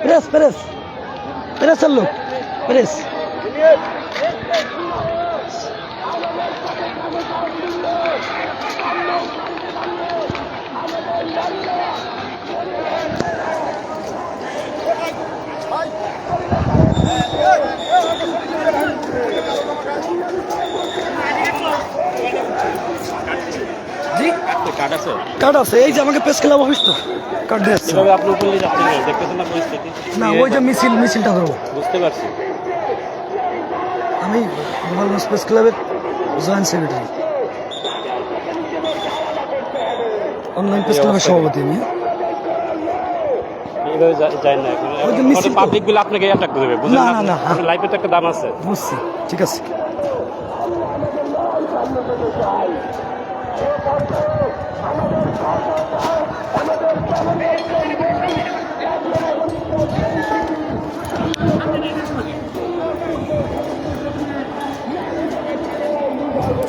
Press press প্রেসের লোক press card আছে এই যে আমাকে প্রেস ক্লাব অফিস তো কার্ড দিয়ে আসছে না ওই যে মিছিলটা ধরবো বুঝতে পারছি আমি গোপালগঞ্জ প্রেস ক্লাবের জয়েন্ট সেক্রেটারি অনলাইন প্রেস ক্লাবের সভাপতি আমি পাবলিক গুলো আপনাকে অ্যাটাক করবে না না না লাইফে তো একটা দাম আছে বুঝছি ঠিক আছে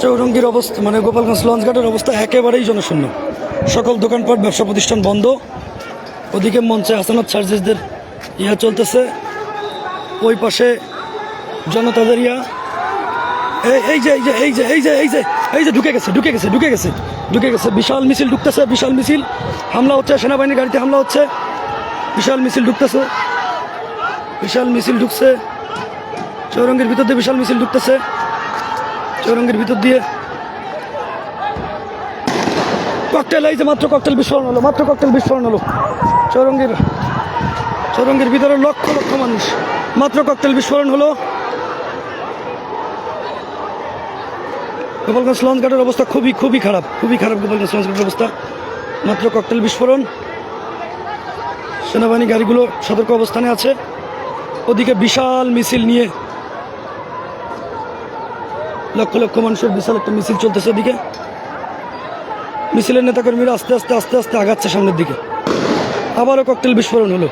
চৌরঙ্গীর অবস্থা মানে গোপালগঞ্জ লঞ্চঘাটের অবস্থা একেবারেই জনশূন্য সকল দোকানপাট ব্যবসা প্রতিষ্ঠান বন্ধ ওদিকে মঞ্চে হাসানাত চার্জেসদের ইয়া চলতেছে ওই পাশে জনতাদের ইয়া এই যে এই যে এই যে এই যে এই যে এই যে ঢুকে গেছে বিশাল মিছিল ঢুকতেছে বিশাল মিছিল হামলা হচ্ছে সেনাবাহিনীর গাড়িতে হামলা হচ্ছে বিশাল মিছিল ঢুকতেছে বিশাল মিছিল ঢুকছে চৌরঙ্গীর ভিতর দিয়ে বিশাল মিছিল ঢুকতেছে চৌরঙ্গীর ভিতর দিয়ে ককটেল এই যে মাত্র ককটেল বিস্ফোরণ হলো চৌরঙ্গীর ভিতরে লক্ষ লক্ষ মানুষ মাত্র ককটেল বিস্ফোরণ হলো গোপালগঞ্জ লঞ্চঘাটের অবস্থা খুবই খারাপ গোপালগঞ্জ লঞ্চঘাটের অবস্থা মাত্র ককটেল বিস্ফোরণ সেনাবাহিনী গাড়িগুলো সতর্ক অবস্থানে আছে ওদিকে বিশাল মিছিল নিয়ে লক্ষ লক্ষ মানুষের বিশাল একটা মিছিল চলতেছে ওদিকে মিছিলের নেতাকর্মীরা আস্তে আস্তে আগাচ্ছে সামনের দিকে আবারও ককটেল বিস্ফোরণ হলো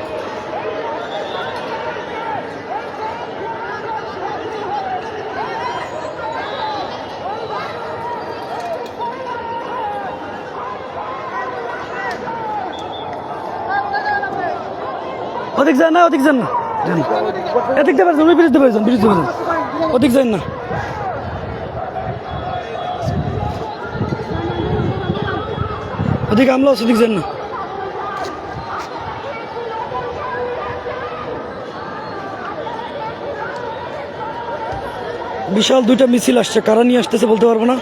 ওদিক যান না এদিক দিয়ে পারছেন ব্রিজ দিয়ে পারছেন ওদিক যান না ওদিকে হামলা হচ্ছে ওদিক যান না বিশাল দুইটা মিছিল আসছে কারা নিয়ে আসতেছে বলতে পারবো না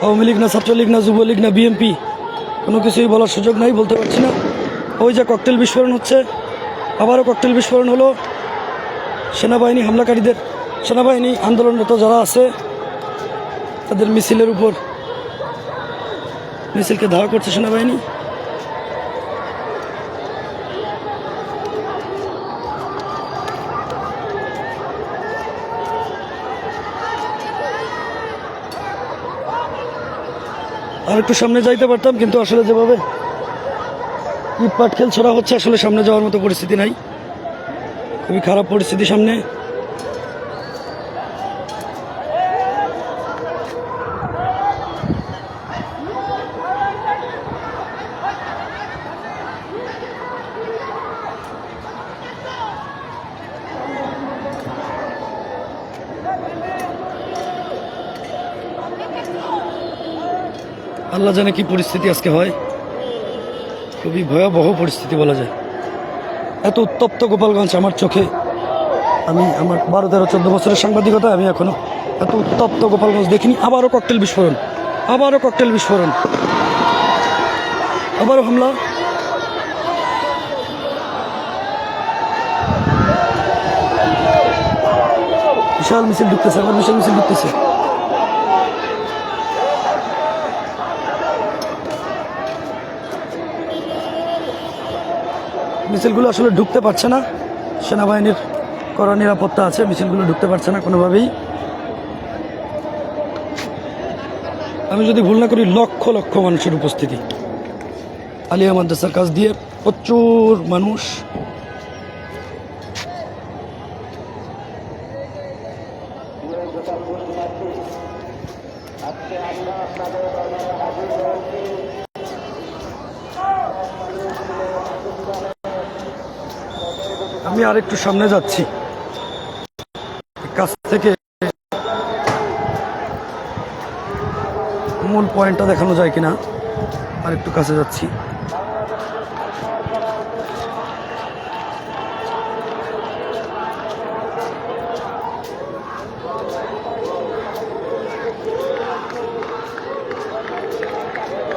আওয়ামী লীগ না ছাত্রলীগ না যুবলীগ না বিএনপি কোনো কিছুই বলার সুযোগ নাই বলতে পারছি না ওই যে ককটেল বিস্ফোরণ হচ্ছে আবারও ককটেল বিস্ফোরণ হলো সেনাবাহিনী আন্দোলনরত যারা আছে তাদের মিছিলের উপর মিছিলকে ধাওয়া করছে সেনাবাহিনী আর একটু সামনে যাইতে পারতাম কিন্তু আসলে যেভাবে ইট পাটকেল ছোড়া হচ্ছে আসলে সামনে যাওয়ার মতো পরিস্থিতি নাই খুবই খারাপ পরিস্থিতি সামনে আল্লাহ জানে কি পরিস্থিতি আজকে হয় খুবই ভয়াবহ পরিস্থিতি বলা যায় এত উত্তপ্ত গোপালগঞ্জ আমার চোখে আমি আমার 12-13-14 বছরের সাংবাদিকতা আমি এখনো এত উত্তপ্ত গোপালগঞ্জ দেখিনি আবারও ককটেল বিস্ফোরণ আবারও হামলা বিশাল মিছিল ঢুকতেছে মিছিলগুলো আসলে ঢুকতে পারছে না সেনাবাহিনীর কড়া নিরাপত্তা আছে মিছিলগুলো ঢুকতে পারছে না কোনোভাবেই আমি যদি ভুল না করি লক্ষ লক্ষ মানুষের উপস্থিতি আলিয়া মাদ্রাসার কাছ দিয়ে প্রচুর মানুষ। আমি আর একটু সামনে যাচ্ছি, কাছ থেকে মূল পয়েন্টটা দেখানো যায় কিনা। আর একটু কাছে যাচ্ছি।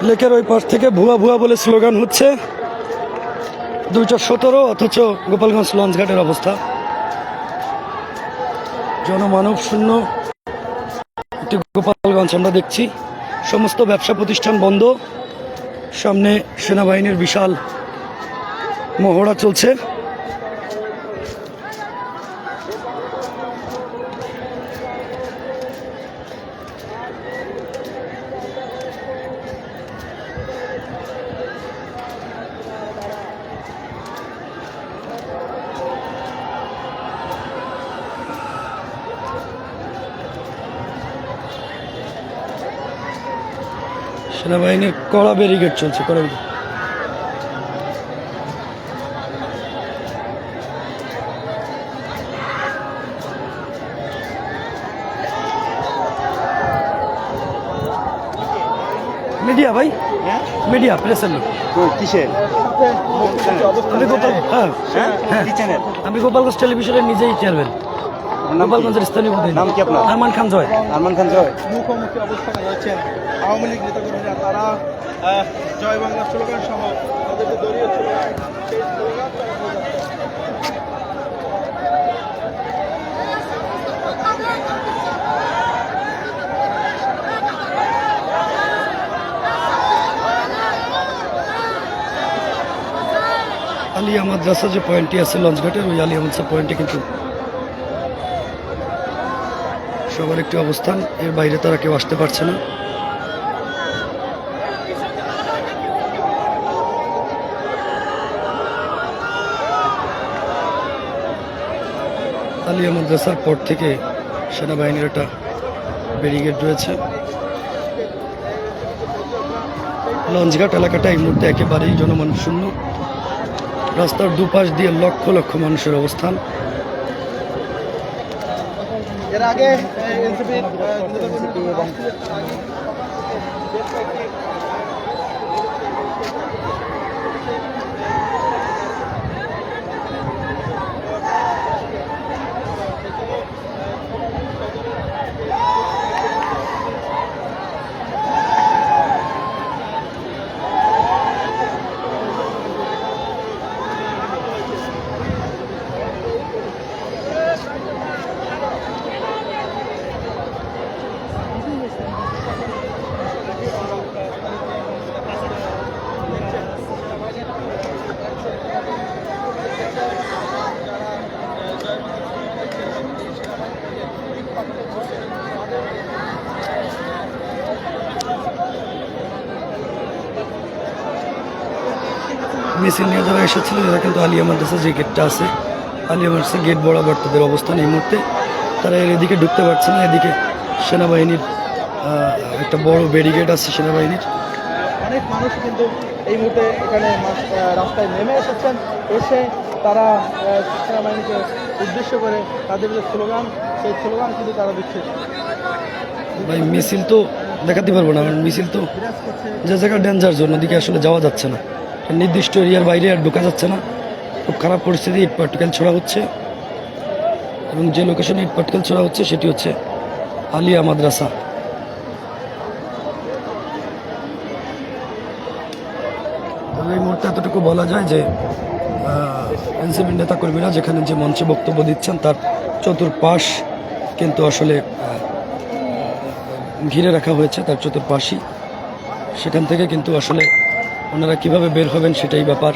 লেকের ওই পাশ থেকে ভুয়া ভুয়া বলে স্লোগান হচ্ছে, 217 অথচ গোপালগঞ্জ লঞ্চঘাটের অবস্থা জনমানব শূন্য একটি গোপালগঞ্জ আমরা দেখছি। সমস্ত ব্যবসা প্রতিষ্ঠান বন্ধ, সামনে সেনাবাহিনীর বিশাল মহড়া চলছে। সেনাবাহিনীর কড়া ব্যারিকেড চলছে, কড়া ব্যারিকেড। মিডিয়া ভাই, মিডিয়া প্রেসের লোক। কিসের? আমি আমি গোপালগঞ্জ টেলিভিশনের নিজেই চেয়ারম্যান, গোপালগঞ্জের স্থানীয় প্রতিনিধি। নাম কি আপনার? আরমান খান জয়। আরমান খান জয়। মুখোমুখি অবস্থানে রয়েছেন আওয়ামী লীগ নেতাকর্মীরা। তারা জয় বাংলা স্লোগান সহ তাদের যে দলীয় স্লোগান, সেই স্লোগান তারা বলে যাচ্ছে। আলিয়া মাদ্রাসা যে পয়েন্টটি আছে লঞ্চঘাটের, ওই আলিয়া মাদ্রাসা পয়েন্টে কিন্তু সবার একটি অবস্থান, এর বাইরে তারা কেউ আসতে পারছে না। আলিয়া মাদ্রাসার পর থেকে সেনাবাহিনীর একটা ব্যারিকেড রয়েছে। লঞ্চঘাট এলাকাটা এই মুহূর্তে একেবারেই জনমানব শূন্য। রাস্তার দুপাশ দিয়ে লক্ষ লক্ষ মানুষের অবস্থান। এর আগে এনসিপি এবং মিছিল নিয়ে যারা এসেছিল, এরা কিন্তু আলিয়া মাদ্রাসা যে গেটটা আছে, আলিয়া মাদ্রাসা গেট বরাবর তাদের অবস্থান। এই মুহূর্তে তারা এদিকে ঢুকতে পারছে না। এদিকে সেনাবাহিনীর একটা বড় ব্যারিকেড আছে সেনাবাহিনীর। অনেক মানুষ কিন্তু এই মুহূর্তে এখানে রাস্তায় নেমে এসেছেন। এসে তারা সেনাবাহিনীকে উদ্দেশ্য করে তাদের যে স্লোগান, সেই স্লোগান কিন্তু তারা দিচ্ছে। ভাই মিছিল তো দেখাতে পারবো না, কারণ মিছিল তো যে জায়গা ডেঞ্জার জোন, ওদিকে আসলে যাওয়া যাচ্ছে না। নির্দিষ্ট এরিয়ার বাইরে আর ঢোকা যাচ্ছে না। খুব খারাপ পরিস্থিতি। ইট পার্টিকেল ছোড়া হচ্ছে, এবং যে লোকেশনে ইট পার্টিকেল ছোড়া হচ্ছে সেটি হচ্ছে আলিয়া মাদ্রাসা। তবে এই মুহূর্তে এতটুকু বলা যায় যে এনসিপি নেতাকর্মীরা যেখানে যে মঞ্চে বক্তব্য দিচ্ছেন, তার চতুর্পাশ কিন্তু আসলে ঘিরে রাখা হয়েছে, তার চতুর্পাশই। সেখান থেকে কিন্তু আসলে ওনারা কিভাবে বের হবেন সেটাই ব্যাপার।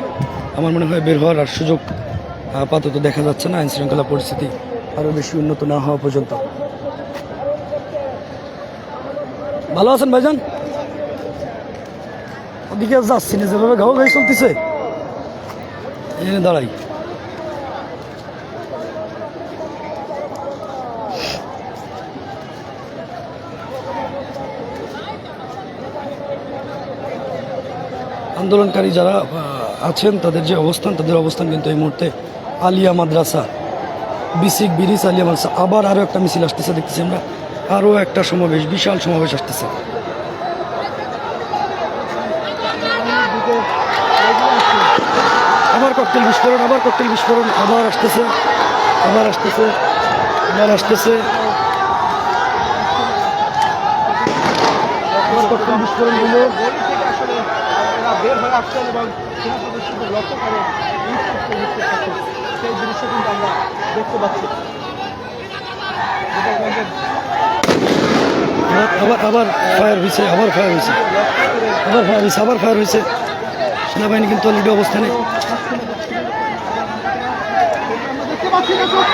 আমার মনে হয় বের হওয়ার আর সুযোগ আপাতত দেখা যাচ্ছে না, আইনশৃঙ্খলা পরিস্থিতি আরও বেশি উন্নত না হওয়া পর্যন্ত। ভালো আছেন ভাইজান? ওদিকে আর যাচ্ছি না, যেভাবে ঘাও ঘাই চলতেছে এখানে দাঁড়াই। আন্দোলনকারী যারা আছেন তাদের যে অবস্থান, তাদের অবস্থান কিন্তু এই মুহূর্তে আলিয়া মাদ্রাসা, বিসিক ব্রিজ আলিয়া মাদ্রাসা। আবার আরও একটা মিছিল আসতেছে দেখতেছি আমরা, আরও একটা সমাবেশ, বিশাল সমাবেশ আসতেছে। আবার ককটেল বিস্ফোরণ, আবার ককটেল বিস্ফোরণ, আবার আসতেছে, আবার আসতেছে, আবার আসতেছে, আবার ককটেল বিস্ফোরণ হলো। গলি থেকে আসলে এরা বের হয়ে আসছেন এবং সেনা সদস্যদের লক্ষ্য করে ইট পাটকেল নিক্ষেপ করছেন। সেই দৃশ্য কিন্তু আমরা দেখতে পাচ্ছি। গোপালগঞ্জের আবার আবার ফায়ার হয়েছে, আবার ফায়ার হয়েছে, লক্ষ্য করে আবার ফায়ার হয়েছে, আবার ফায়ার হয়েছে। সেনাবাহিনী কিন্তু অলরেডি অবস্থানে। আমরা দেখতে পাচ্ছি দর্শক,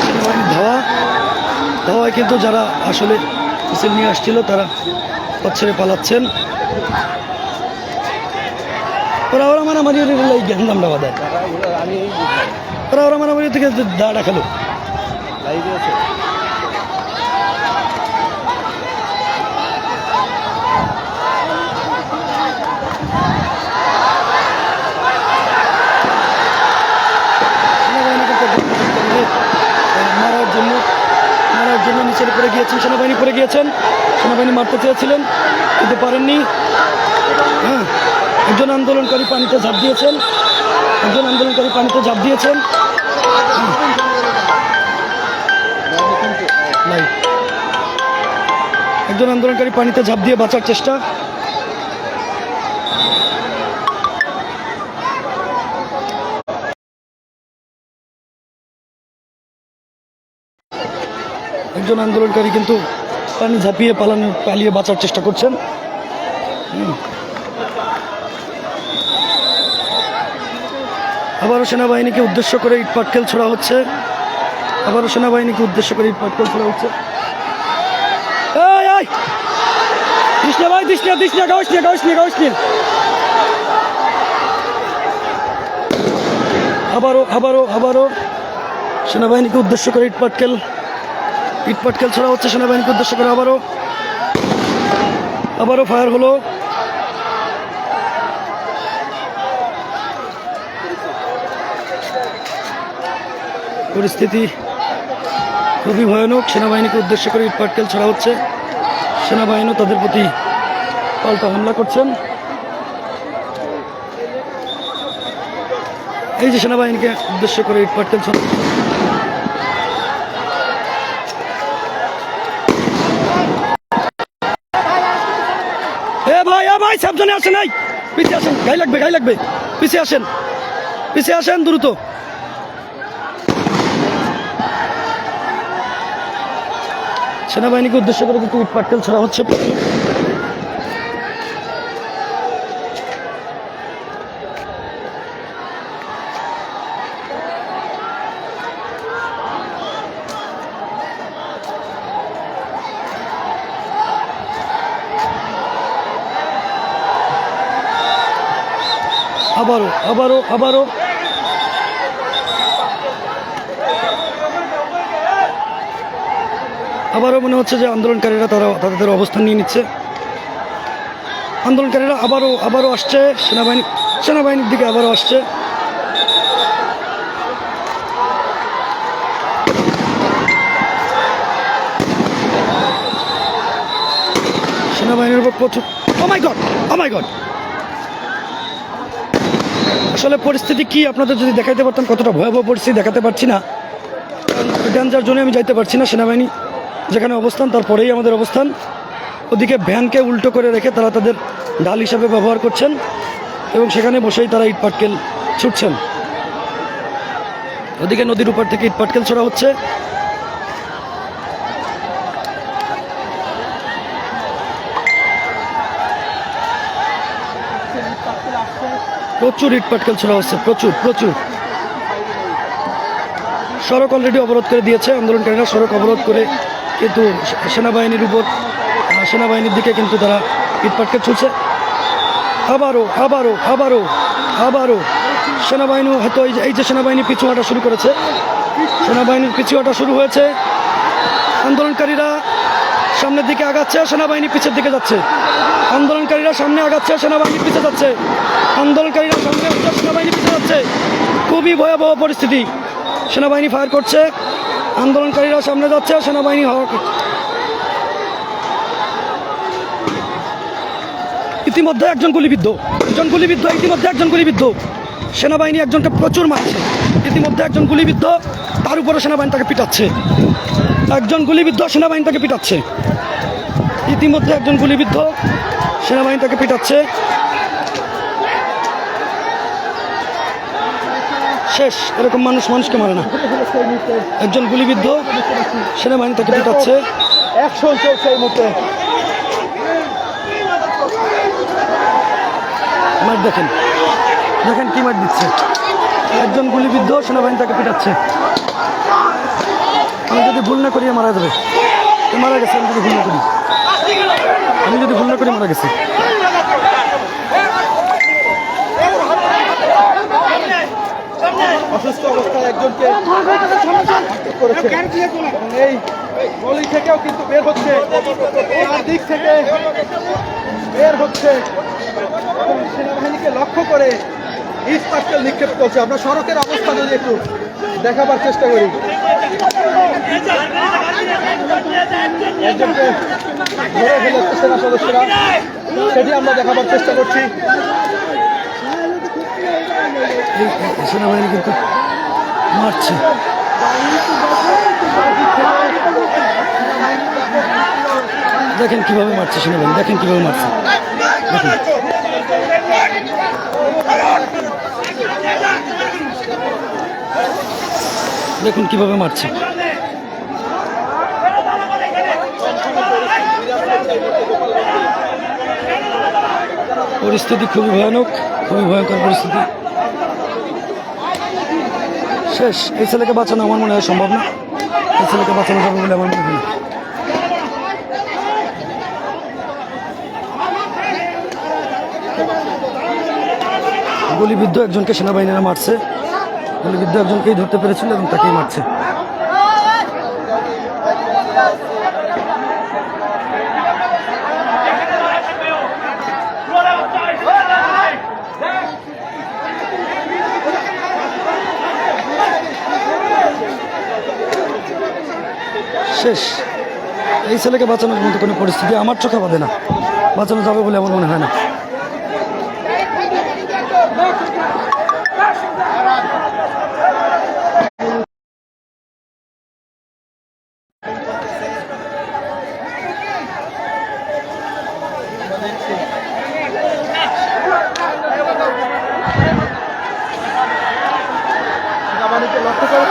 সেনাবাহিনীর ধাওয়ায় কিন্তু যারা আসলে মিছিল নিয়ে আসছিল তারা পথ ছেড়ে পালাচ্ছেন। ওরা মারামারি জ্ঞানদামটা বাদায়, ওরা মারামারি থেকে দাঁড়া খেলো। মারার জন্য নিচে পড়ে গিয়েছেন, সেনাবাহিনী পড়ে গিয়েছেন। সেনাবাহিনী মারতে চেয়েছিলেন কিন্তু পারেননি। হ্যাঁ, একজন আন্দোলনকারী পানিতে ঝাঁপ দিয়েছেন, একজন আন্দোলনকারী পানিতে ঝাঁপ দিয়েছেন। একজন আন্দোলনকারী পানিতে ঝাঁপ দিয়ে বাঁচার চেষ্টা। একজন আন্দোলনকারী কিন্তু পানি ঝাঁপিয়ে পালিয়ে বাঁচার চেষ্টা করছেন। আবারও সেনাবাহিনীকে উদ্দেশ্য করে ইট পাটকেল ছোড়া হচ্ছে, আবারও সেনাবাহিনীকে উদ্দেশ্য করে ইট পাটকেল ছোড়া হচ্ছে। দিসনা ভাই, দিসনা দিসনা, গাউস নিয়ে গাউস নিয়ে গাউস নিয়ে। আবারও আবারও আবারও সেনাবাহিনীকে উদ্দেশ্য করে ইট পাটকেল ছোড়া হচ্ছে সেনাবাহিনীকে উদ্দেশ্য করে। আবারও ফায়ার হলো। পরিস্থিতি খুবই ভয়ানক। সেনাবাহিনীকে উদ্দেশ্য করে ইট পাটকেল ছোড়া হচ্ছে, সেনাবাহিনীও তাদের প্রতি পাল্টা হামলা করছেন। এই যে সেনাবাহিনীকে উদ্দেশ্য করে ইট পাটকেল ছোড়া। ভাই সাবধানে আসেন, নাই পিছিয়ে আসেন, গায়ে লাগবে, পিছিয়ে আসেন দ্রুত। সেনাবাহিনীকে উদ্দেশ্য করে কিন্তু ইট পাটকেল ছড়া হচ্ছে। আবারও মনে হচ্ছে যে আন্দোলনকারীরা তারা তাদের অবস্থান নিয়ে নিচ্ছে। আন্দোলনকারীরা আবারও আসছে, সেনাবাহিনীর দিকে আবারও আসছে। সেনাবাহিনীর উপর প্রচুর। ও মাই গড, আসলে পরিস্থিতি কি আপনাদের যদি দেখাইতে পারতাম, কতটা ভয়াবহ পরিস্থিতি দেখাতে পারছি না, ডেঞ্জার জোনে আমি যাইতে পারছি না। সেনাবাহিনী যেখানে অবস্থান তারপরেই আমাদের অবস্থান। ওদিকে ভ্যানকে উল্টো করে রেখে তারা তাদের ঢাল হিসাবে ব্যবহার করছেন এবং সেখানে বসেই তারা ইট পাটকেল ছুটছেন। ওদিকে নদীর উপর থেকে ইট পাটকেল ছোড়া হচ্ছে। প্রচুর ইট পাটকেল ছোড়া হচ্ছে, প্রচুর। সড়ক অলরেডি অবরোধ করে দিয়েছে আন্দোলনকারীরা, সড়ক অবরোধ করে কিন্তু সেনাবাহিনীর উপর সেনাবাহিনীর দিকে কিন্তু তারা ইটপাটকে ছুটছে। আবারও আবারও আবারও আবারও সেনাবাহিনী হয়তো এই যে সেনাবাহিনী পিছু হাঁটা শুরু করেছে, সেনাবাহিনীর পিছু হাঁটা শুরু হয়েছে। আন্দোলনকারীরা সামনের দিকে আগাচ্ছে, সেনাবাহিনী পিছের দিকে যাচ্ছে। আন্দোলনকারীরা সামনে আগাচ্ছে, সেনাবাহিনী পিছে যাচ্ছে। আন্দোলনকারীরা সামনে আসছে, সেনাবাহিনী পিছে যাচ্ছে। খুবই ভয়াবহ পরিস্থিতি। সেনাবাহিনী ফায়ার করছে, আন্দোলনকারীরা সামনে যাচ্ছে, সেনাবাহিনী হাওয়া করছে। ইতিমধ্যে একজন গুলিবিদ্ধ, ইতিমধ্যে একজন গুলিবিদ্ধ। সেনাবাহিনী একজনকে প্রচুর মারছে। ইতিমধ্যে একজন গুলিবিদ্ধ, তার উপরে সেনাবাহিনী তাকে পিটাচ্ছে। একজন গুলিবিদ্ধ, সেনাবাহিনী তাকে পিটাচ্ছে। ইতিমধ্যে একজন গুলিবিদ্ধ, সেনাবাহিনী তাকে পিটাচ্ছে। শেষ। এরকম মানুষকে মারে না। একজন গুলিবিদ্ধ, সেনাবাহিনী তাকে পিটাচ্ছে। অ্যাকশন চলছে এই মুহূর্তে। মার দেখেন, দেখেন কি মার দিচ্ছে। একজন গুলিবিদ্ধ, সেনাবাহিনী তাকে পিটাচ্ছে। আমি যদি ভুল না করি মারা যাবে, মারা গেছে। আমি যদি ভুল না করি মারা গেছে। অসুস্থ অবস্থায় একজনকে করেছে। এই গলি থেকেও কিন্তু বের হচ্ছে, তার দিক থেকে বের হচ্ছে এবং সেনাবাহিনীকে লক্ষ্য করে ইস্পাটকেল নিক্ষেপ করছে। আমরা সড়কের অবস্থা যদি একটু দেখাবার চেষ্টা করি। একজনকে ধরে ফেলেছে সেনা সদস্যরা, সেটি আমরা দেখাবার চেষ্টা করছি। সেনাবাহিনী কিন্তু মারছে। দেখেন কিভাবে মারছে সেনাবাহিনী, দেখেন কিভাবে মারছে। দেখুন কিভাবে মারছে। পরিস্থিতি খুবই ভয়ানক, খুবই ভয়ঙ্কর পরিস্থিতি। শেষ। এই ছেলেকে বাঁচানো আমার মনে হয় সম্ভব না। এই ছেলেকে বাঁচানো যাবে বলে আমার মনে হয় না। গুলিবিদ্ধ একজনকে সেনাবাহিনীরা মারছে। গুলিবিদ্ধ একজনকেই ধরতে পেরেছিল এবং তাকেই মারছে। শেষ। এই ছেলেকে বাঁচানোর মতো কোনো পরিস্থিতি আমার চোখে বাঁধে না। বাঁচানো যাবে বলে আমার মনে হয় না। সেনাবাহিনীকে লক্ষ্য করে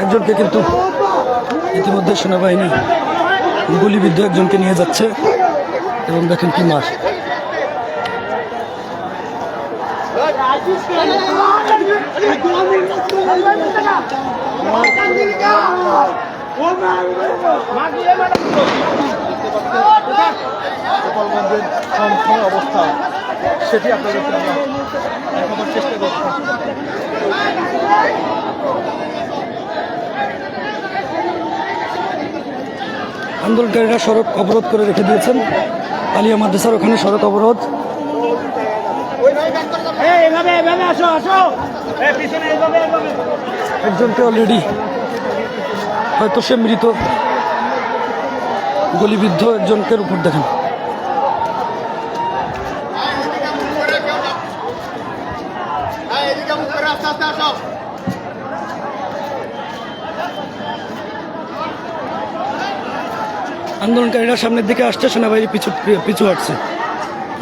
একজনকে কিন্তু ইতিমধ্যে সেনাবাহিনী গুলিবিদ্ধ একজনকে নিয়ে যাচ্ছে এবং দেখেন কি মার। গোপালগঞ্জের সম্পূর্ণ অবস্থা সেটি আপনাদেরকে আমরা দেখাবার চেষ্টা করছি। আন্দোলনকারীরা সড়ক অবরোধ করে রেখে দিয়েছেন। আলিয়া মাদ্রাসার ওখানে সড়ক অবরোধ। একজনকে অলরেডি হয়তো সে মৃত, গুলিবিদ্ধ একজনকে উপর দেখেন। আন্দোলনকারীরা সামনের দিকে আসছে, সেনাবাহিনী পিছু হাঁটছে।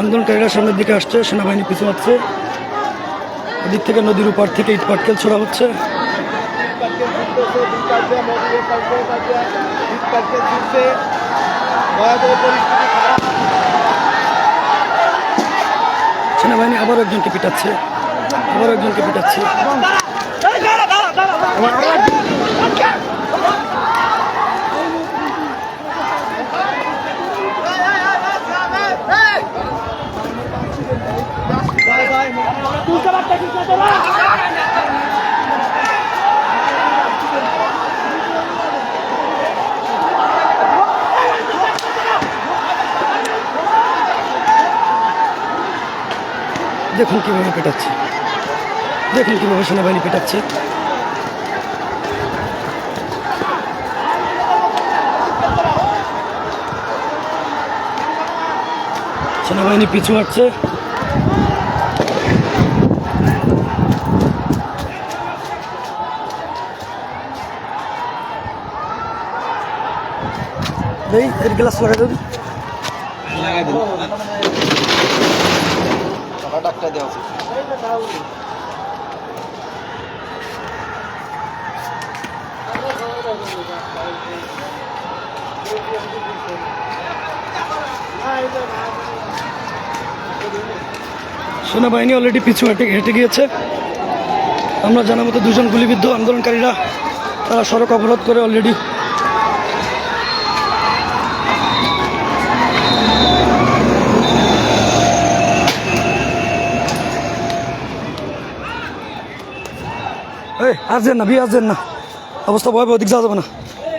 আন্দোলনকারীরা সামনের দিকে আসছে, সেনাবাহিনী পিছু হাঁটছে। এদিক থেকে নদীর উপর থেকে ইট পাটকেল ছোড়া হচ্ছে। সেনাবাহিনী আবার একজনকে পিটাচ্ছে, আবার একজনকে পিটাচ্ছে। দেখুন কিভাবে পেটাচ্ছে, দেখুন কিভাবে সেনাবাহিনী পেটাচ্ছে। সেনাবাহিনী পিছু হটছে। এই এর গ্লাস লাগাই দেবি। সেনাবাহিনী অলরেডি পিছু হেঁটে গিয়েছে। আমরা জানা মতো দুজন গুলিবিদ্ধ আন্দোলনকারীরা তারা সড়ক অবরোধ করে অলরেডি আর যেন না, বিয়ে আর যেন না, অবস্থা ভয়াবহ, দিক যাওয়া যাবে না।